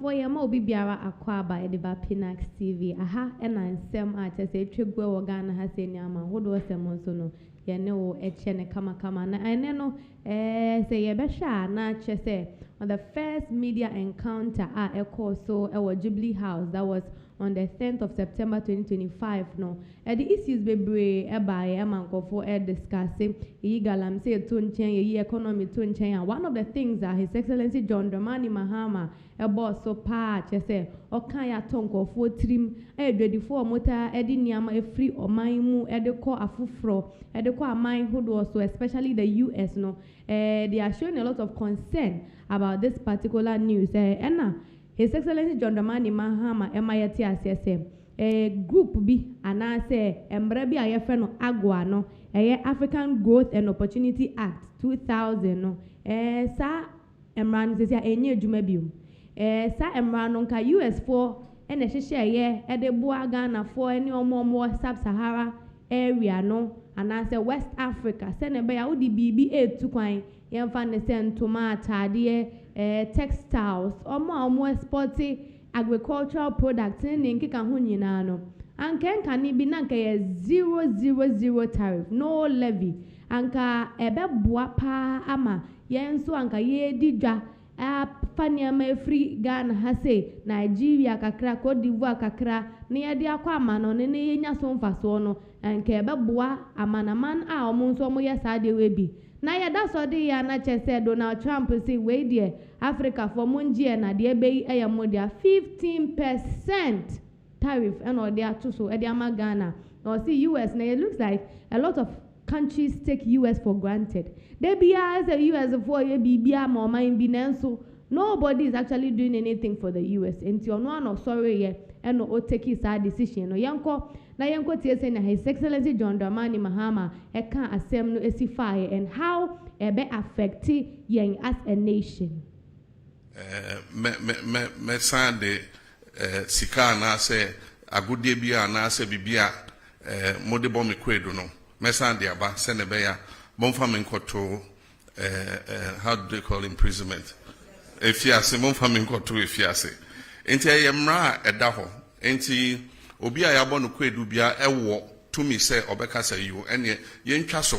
for yama obi biara akwaba e de ba Pinaxtv aha e na nsem a chese twegwe wo Ghana ha se ni ama hodo osem so no ye ne wo eche ne kama na ene no say ye be sha na chese on the first media encounter e call so e Jubilee House that was on the 10th of September 2025 no the issues bebre e ba ye mankofo discussing yi galam say to nchen yi economy to nchen one of the things that His Excellency John Dramani Mahama e boss so pa chese o kan ya tonkofo trim e dwedifo mota e di niama e free oman mu e de ko afufro e de ko aman hodo so especially the US no they are showing a lot of concern about this particular news His Excellency John Dramani Mahama emayeti asese group bi anase embre bi ayefe no AGOA no African Growth and Opportunity Act 2000 no sa emran se enye adwuma biom sa emran no nka US for ene hyehyeye de boa Ghana for ene omo sub-Sahara area no anase West Africa se ne be ya odi bibi etu kwan yemfa ne se ntoma atade textiles omo exporting agricultural products ne nkeka ho nyina no anka ni bi na nka ye 000 tariff no levy anka ebeboa pa ama yenso anka ye didwa faniama free Ghana ha say Nigeria kakra Cote d'Ivoire kakra ne ye de akwa ama no ne yenya so mfaso no anka ebeboa amanaman a omo nso omo ye saade we bi na ya da so de ya na chese Donald Trump say we de Africa for munjie na de be eya mo dia 15% tariff and or they are too so e de ama Ghana or see US na it looks like a lot of countries take US for granted. They be as a US for ye bibia ma man bi nanso nobody is actually doing anything for the US until no one sorry ye and no take his decision no yanko na yanko tie say na His Excellency John Dramani Mahama e kan asem no esify and how e be affect yen as a nation. Me sande sika na say agudie bia na say bibia mode bom kwedo no me sande aba se ne be ya bomfa me nkoto how do they call imprisonment efiase bomfa me nkoto efiase enti ayemra eda ho enti obi a yabo no kwedu bia ewo tumi se obeka say you ene yentwa so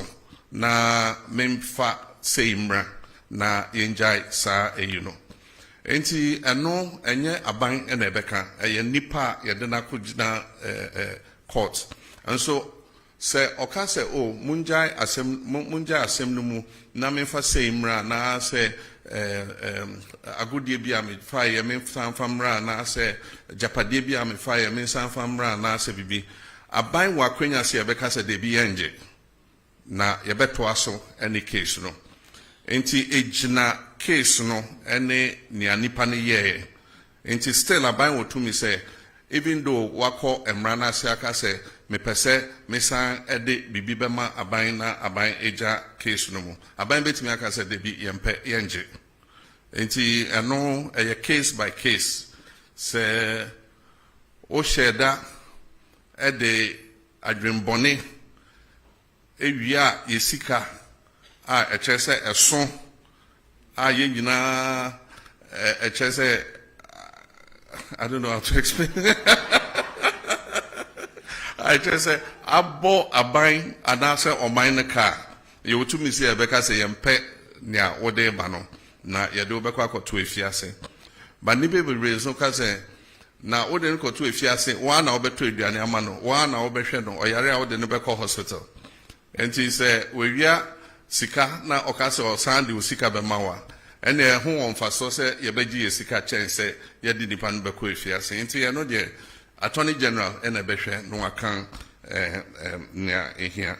na memfa say imra na yenjai sa no enti eno enye aban ena ebeka eye nipa yede na kugina court and so say oka say oh munjai asem no mu na memfa say imra na say agudie bia me fa ye me famra na say japade bia me fa ye me famra na say bibi aban wa kwanya say ebeka say de bi enje na ye beto aso any case no enti ejina case no ene ni anipa ne ye enti still aban wo to me say even though wako emra na say aka say me pese me san ede bibi bema aban na aban eja case no mu aban betimi aka say de bi yempe yenje enti eno eye case by case say o sheda ede adwembone ewia yesika a echese eso a ye nyina echese I don't know how to explain. I just say abo aban anase oman car you to me say ebeka say yempe nia wode ba no na ye de obekwa akoto efiase ba ni be reason ka say na wode nkoto efiase wa na obeto aduane ama no wa na obehwe no oyare a wode ne beko hospital enti say we wia sika na okase o sande sika be mawa ene ho wonfa so say ye beji ye sika chen say ye di nipa no beko efiase enti ye no de Attorney General ene behwe no akan near here.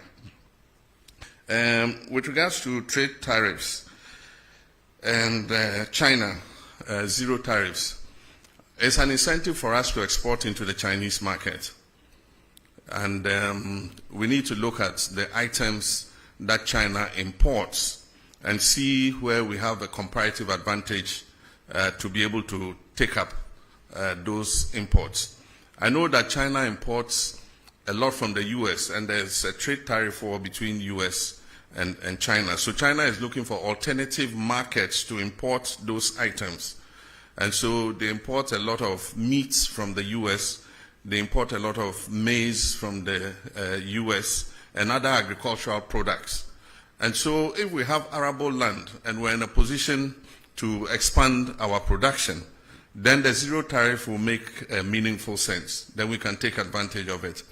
With regards to trade tariffs and China, zero tariffs, it's an incentive for us to export into the Chinese market. And we need to look at the items that China imports and see where we have a comparative advantage to be able to take up those imports. I know that China imports a lot from the US, and there's a trade tariff war between US and China. So China is looking for alternative markets to import those items. And so they import a lot of meats from the US, they import a lot of maize from the US and other agricultural products. And so if we have arable land and we're in a position to expand our production, then the zero tariff will make meaningful sense. Then we can take advantage of it.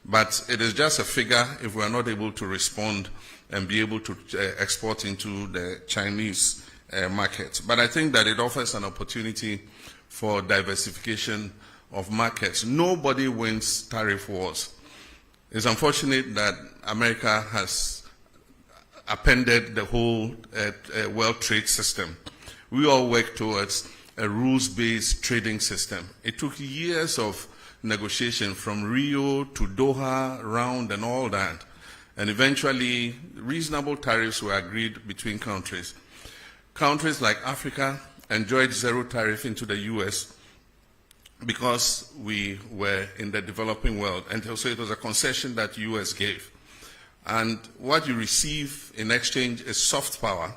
But it is just a figure if we are not able to respond and be able to export into the Chinese market. But I think that it offers an opportunity for diversification of markets. Nobody wins tariff wars. It's unfortunate that America has appended the whole World Trade System. We all work towards a rules-based trading system. It took years of negotiation from Rio to Doha round and all that. And eventually, reasonable tariffs were agreed between countries. Countries like Africa enjoyed zero tariff into the US because we were in the developing world. And so it was a concession that the US gave. And what you receive in exchange is soft power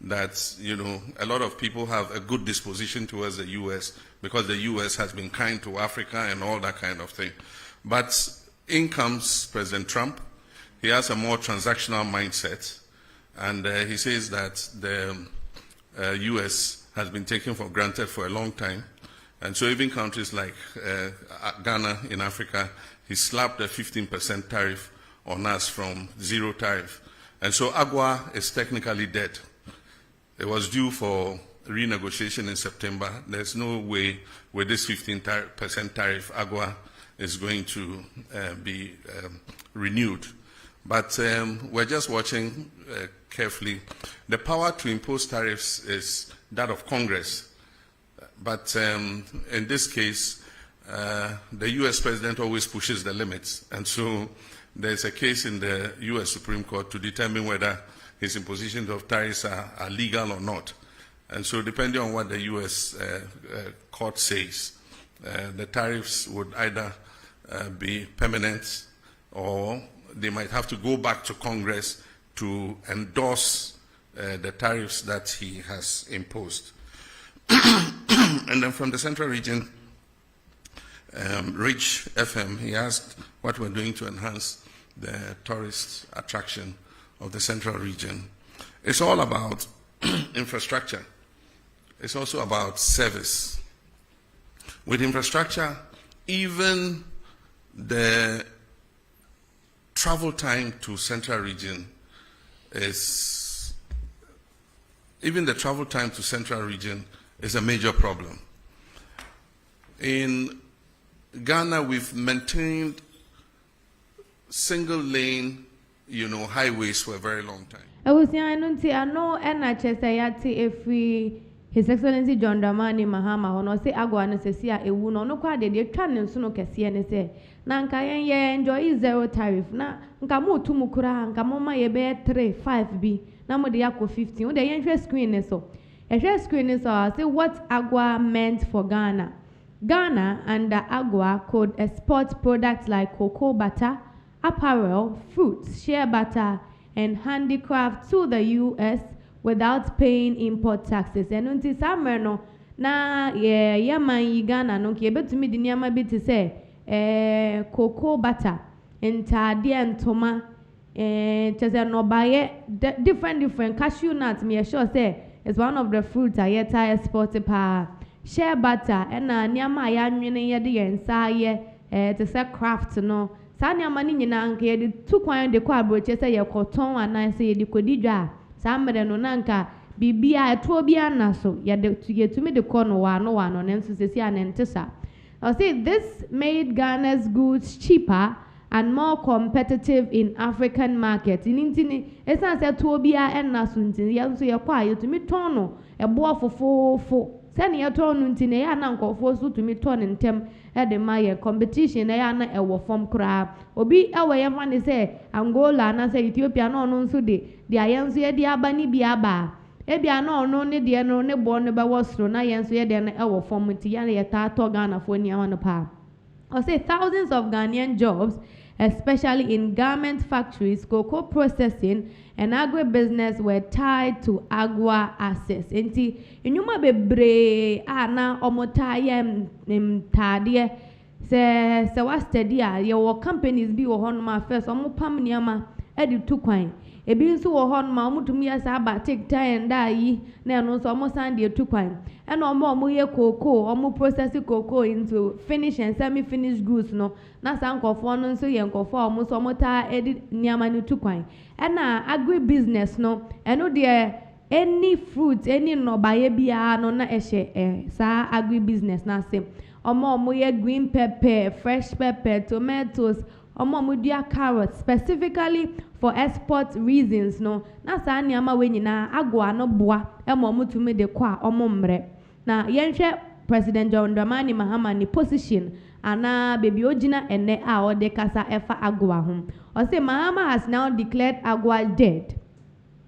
that, you know, a lot of people have a good disposition towards the US because the US has been kind to Africa and all that kind of thing. But in comes President Trump. He has a more transactional mindset. And he says that the US has been taken for granted for a long time. And so even countries like Ghana in Africa, he slapped a 15% tariff on us from zero tariff. And so AGOA is technically dead. It was due for renegotiation in September. There's no way with this 15% tariff, AGOA is going to be renewed. But we're just watching carefully. The power to impose tariffs is that of Congress. But in this case, the US president always pushes the limits. And so there's a case in the US Supreme Court to determine whether his imposition of tariffs are legal or not. And so depending on what the US court says, the tariffs would either be permanent or they might have to go back to Congress to endorse the tariffs that he has imposed. And then from the Central Region, Rich FM, he asked what we're doing to enhance the tourist attraction of the Central Region. It's all about infrastructure. It's also about service. With infrastructure, even the travel time to Central Region is a major problem. In Ghana, we've maintained single lane, highways for a very long time. I know if His Excellency John Dramani Mahama hono se AGOA no sesi a ewu no no kwa de twa ne nso no kese ne se na nka yen enjoy zero tariff na nka mo tu mu kura nka mo ma ye be 3 5 bi na mo de yakọ 15 wo de yen hwe screen ne so say what AGOA meant for Ghana. Ghana under AGOA could export products like cocoa butter, apparel, fruits, shea butter and handicraft to the US without paying import taxes. And until summer no na man Ghana no ke betumi di niama bi te say cocoa butter ntade ntoma chese no baye different cashew nuts me sure say it's one of the fruits I yet export pa shea butter and niama ya nwene ye de yensa ye to say craft no sa niama ni nyina nka ye de tu kwan de kwa broche say ye cotton anan say ye de kodi dwa samere no nanka bibia eto bia na so yetumi de kono wano nenso sesi anentesa. I say this made Ghana's goods cheaper and more competitive in African markets. Intini esa se to bia enna so ntini ya so ye kwa yetumi ton no ebo afofofo sene ye ton no ntini ya na nkofo so tumi ton ntem e de ma ye competition ya na ewo form kra obi ewe ye ma ne se Angola na se Ethiopia no nso de ayenso ye de aba ni bi aba e bia no ne de no ne bo ne ba wosro na yenso ye de na ewo form nti ya na ye ta to Ghana fo ni ama no pa. I say thousands of Ghanaian jobs especially in garment factories, cocoa processing, and agribusiness were tied to AGOA access. Enti inyuma bebre na omotaye mtade se wa study a ye wo companies bi wo honoma first omopam niama edi tukwan ebi nso wo honoma omutumi ya sa ba take time da yi na eno nso omosan de tukwan ena omo ye cocoa omo process cocoa into finished and semi finished goods no na san kofo no nso ye nkofo omo so omota edi niama ni tukwan ena agribusiness no eno de any fruit any nobaye bia no na ehye sa agribusiness na se omo ye green pepper, fresh pepper, tomatoes, omo dia carrots specifically for export reasons no na sa niama we nyina AGOA no boa omo tumi de kwa omo mre na yenhwe President John Dramani Mahama ni position ana baby ogina ene a ode kasa efa AGOA hom o say Mahama has now declared AGOA dead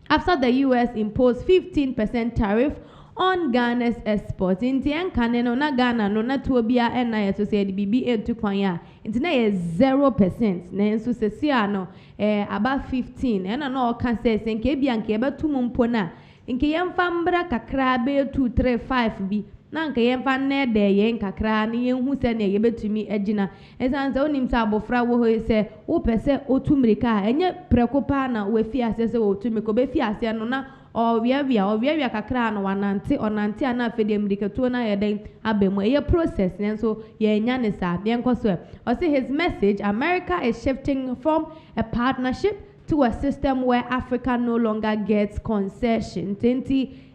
after the US imposed 15% tariff on Ghana's exports. Inti enkane no na Ghana no na tuobia ena yeso se bibi etu kwan ya inti na ye 0% na enso se sia no about 15 ena no ka se nke bia nke betu mumpo na nke yemfa mbra kakra be 2 3 5 bi na nke yemfa na de ye nkakra na yenhu se na ye betumi agina esanze onim sa abofra wo ho se wo pese otumrika enye prekopa na we fi ase se wo tumiko be fi ase no na owiawia kakra no wanante onante ana afede mriketuo na yeden abemu eye process nenso ye nya ne sa yenkoso o say his message America is shifting from a partnership to a system where Africa no longer gets concessions.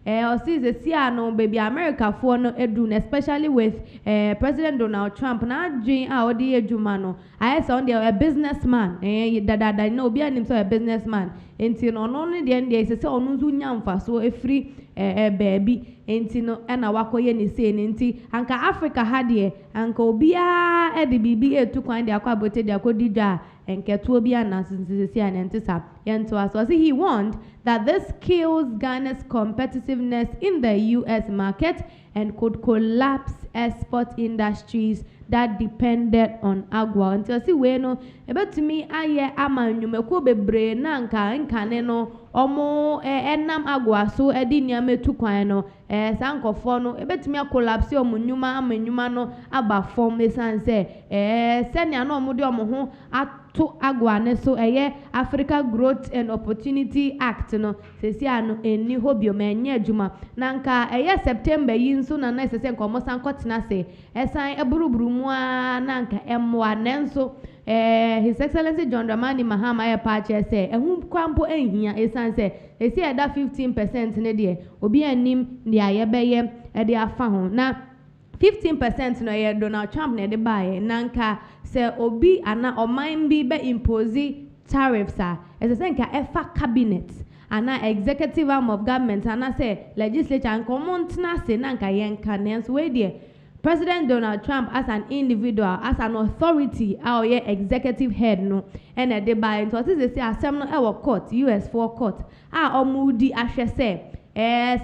O see the no baby America for no edun especially with President Donald Trump na dream a odi eduma no I saw on a businessman that no be him so a businessman enti no no de ndie se onu nzu nyamfa so efri baby enti no na wakoye ni se enti anka Africa ha de anka obia e de bibi etu kwan de akwa bote de akodidwa enketu bia na sisi anentisa yento aso he warned that this kills Ghana's competitiveness in the US market and could collapse export industries that depended on AGOA. Until see we no ebetumi aye ama nnwumako bebre na nkane no omo enam AGOA so edi niam etu kwan no sankofo no ebetumi collapse omo nnwuma ama nnwuma no aba form esanse senia no omo de omo ho to AGOA ne so Africa Growth and Opportunity Act no sesi ano eni hobio menye adwuma na nka September yi nso na na sese nkomo sankotena se esan eburuburu mu na nka emwa nenso His Excellency John Dramani Mahama pache se ehun kwampo enhia esan se esi eda 15% ne de obi anim de ayebeye e de afa ho na 15% no ye Donald Trump ne de bae nanka se obi ana oman bi be impose tariffs as senka efa cabinet ana executive arm of government ana se legislature and commontna se nanka yenka nenso we de President Donald Trump as an individual as an authority our executive head no and de bae so say asem no e court US for court omudi ahwe se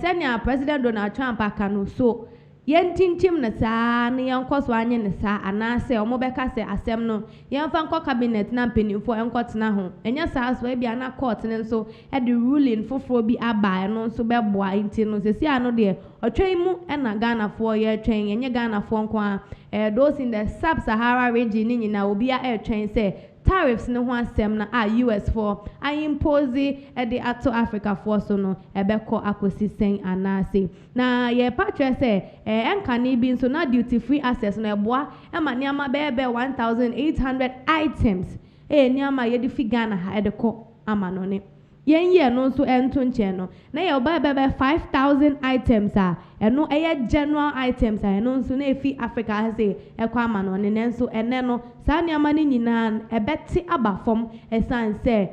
senior President Donald Trump akano so yentintim na saa ne yankɔso anye ne saa anase omo beka se asem no yemfa nkɔ cabinet na mpenimfo enkɔtena ho enya saa so e bia na court ne nso e de ruling foforo bi aba no nso bɛboa inti no sesi ano de ɔtwɛn mu na Ghana fo ye twɛn enye Ghana fo nko a those in the sub-Sahara region ni nyina obi a twɛn se tariffs no ho asem na US for I impose the ato Africa for so no ebeko akosi sen anase na ye patre se enka ni bi so na duty free access no eboa e ma niama bebe 1800 items niama ye di fi Ghana ha edeko ama no ne yenye no so ento nche no na ye oba bebe 5000 items eno general items eno nso na efi Africa ha se ekwa ama no ne nso ene no saa niama ni nyina ebeti abafom esanse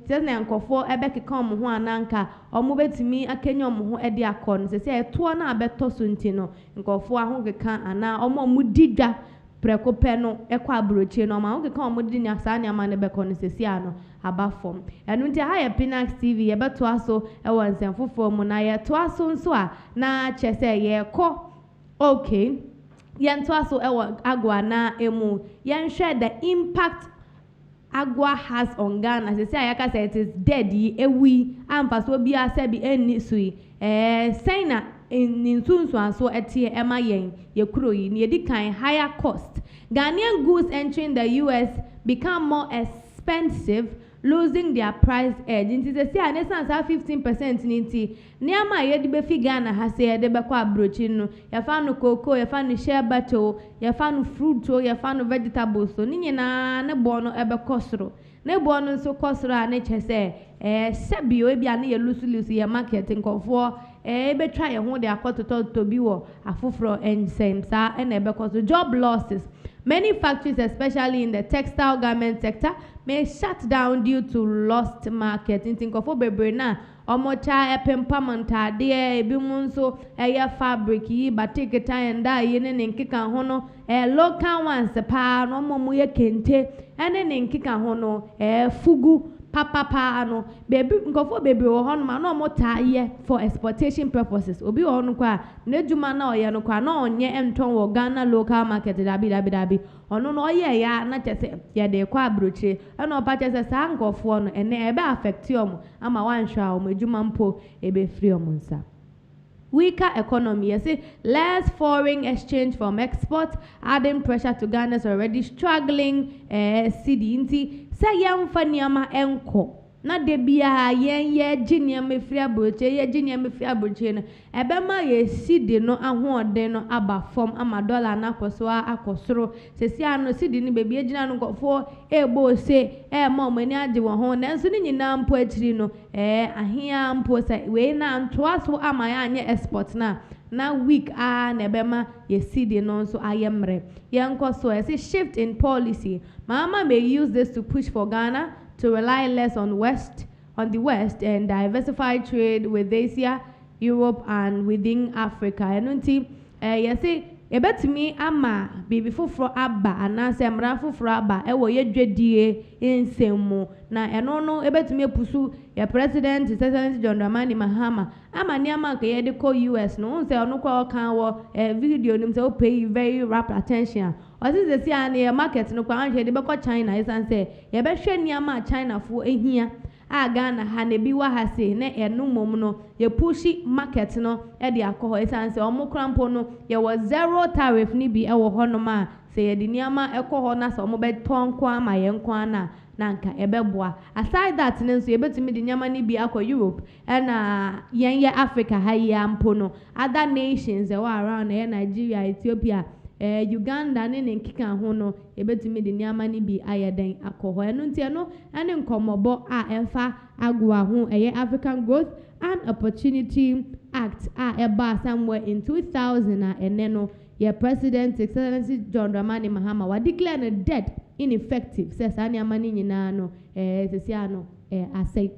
tena nkofo ebekeka omo ho ananka omo betimi akenya omo ho ede akọ no se eto na abeto so nti no nkofo ahokeka ana omo mudidwa prekope no ekwa abrochie no ma ahokeka omo dinya saa niama ne beko no sesi ano abafom enu nti ha ye Pinaxtv ye beto aso ewo nsenfofo mu na ye to aso nso a na chese ye ko okay yento aso ewo AGOA na emu yenhwe the impact AGOA has on Ghana. They say I say it is dead. We am pass will be a sebi any sui. Saying na in soon so at here Emma Yang, ye croi, near the kind higher cost. Ghanaian goods entering the US become more expensive, losing their price edge. Inti se say anesan sa 15% ninti. Niama ye di be fi Ghana ha say de be kwa brochi no. Ya fa no cocoa, ya fa no shea butter, ya fa no fruit, ya fa no vegetables. So ni nyina ne bo no ebe kosoro. Ne bo no so kosoro a ne che say sebio e bia ne ye lusu ye market nkofo ebe try ye ho de akototo to bi wo afoforo ensem sa e na ebe kosoro. Job losses. Many factories, especially in the textile garment sector, may shut down due to lost market. In Tinkofo Bebrena, Omocha, Epimpamanta, dear, Ebimunso, Aya fabric, ye, batik and die, yen and Kika Hono, local ones, a pa, no momuya kente, and then in Kika Hono, fugu. Papa no baby nkofo baby wo hono ma no mota ye for exportation purposes obi wo no kwa na djuma na oye no kwa na onye enton wo Ghana local market dabi ono no oye ya na chese ye de kwa abrochire na opa chese sa nkofo no ene ebe affect omo ama wanhwa omo djuma mpo ebe free omo nsa. Weaker economy, you see, less foreign exchange from export, adding pressure to Ghana's already struggling city. Say young fanyama enko. Na debia ye jinia me free abroche, ye jinia me free abroche. Ebema ye city no ahode no aba form ama dollar na kosoa akosoro. Se ano city ni baby jina no for ebo se mom ani age wo ho na nso ni nyina mpo akiri no ahia mpo se we na ntoa so ama ya anye export na week na ebema ye city no nso ayemre. Ye nkoso e say shift in policy. Mahama may use this to push for Ghana to rely less on the West and diversify trade with Asia, Europe and within Africa. Enunti yesi ebetimi ama bibi foforo aba anase mra foforo aba ewo ye dwedie ensemu na eno no ebetimi epusu ya president John Dramani Mahama ama ni ama ke ye de ko US no unse ono kwa kan wo video nim se o pay very rapt attention. Ozi se sia na market no kwa anhwe de be ko China isan se ye be hwe ni ama China fo ehia a Ghana ha ne bi wa ha se ne eno mom no ye pushi market no e de akọ isan se omo krampo no ye was zero tariff ni bi e wo hono ma se ye de ni ama e ko ho na se omo be ton kwa ma ye nkwa na nanka ebeboa. Aside that nenso ye betimi de nyama ni bi akọ Europe na yen ye Africa ha ye ampo no other nations around Nigeria, Ethiopia, Uganda ne nkika ho no ebetumi de nyama ni bi ayeden akoho eno ntie no ane nkomobo a emfa AGOA ho African Growth and Opportunity Act eba somewhere in 2000 ene no ye President Excellency John Dramani Mahama wa declare no dead ineffective says ani amani nyina no sesia no asai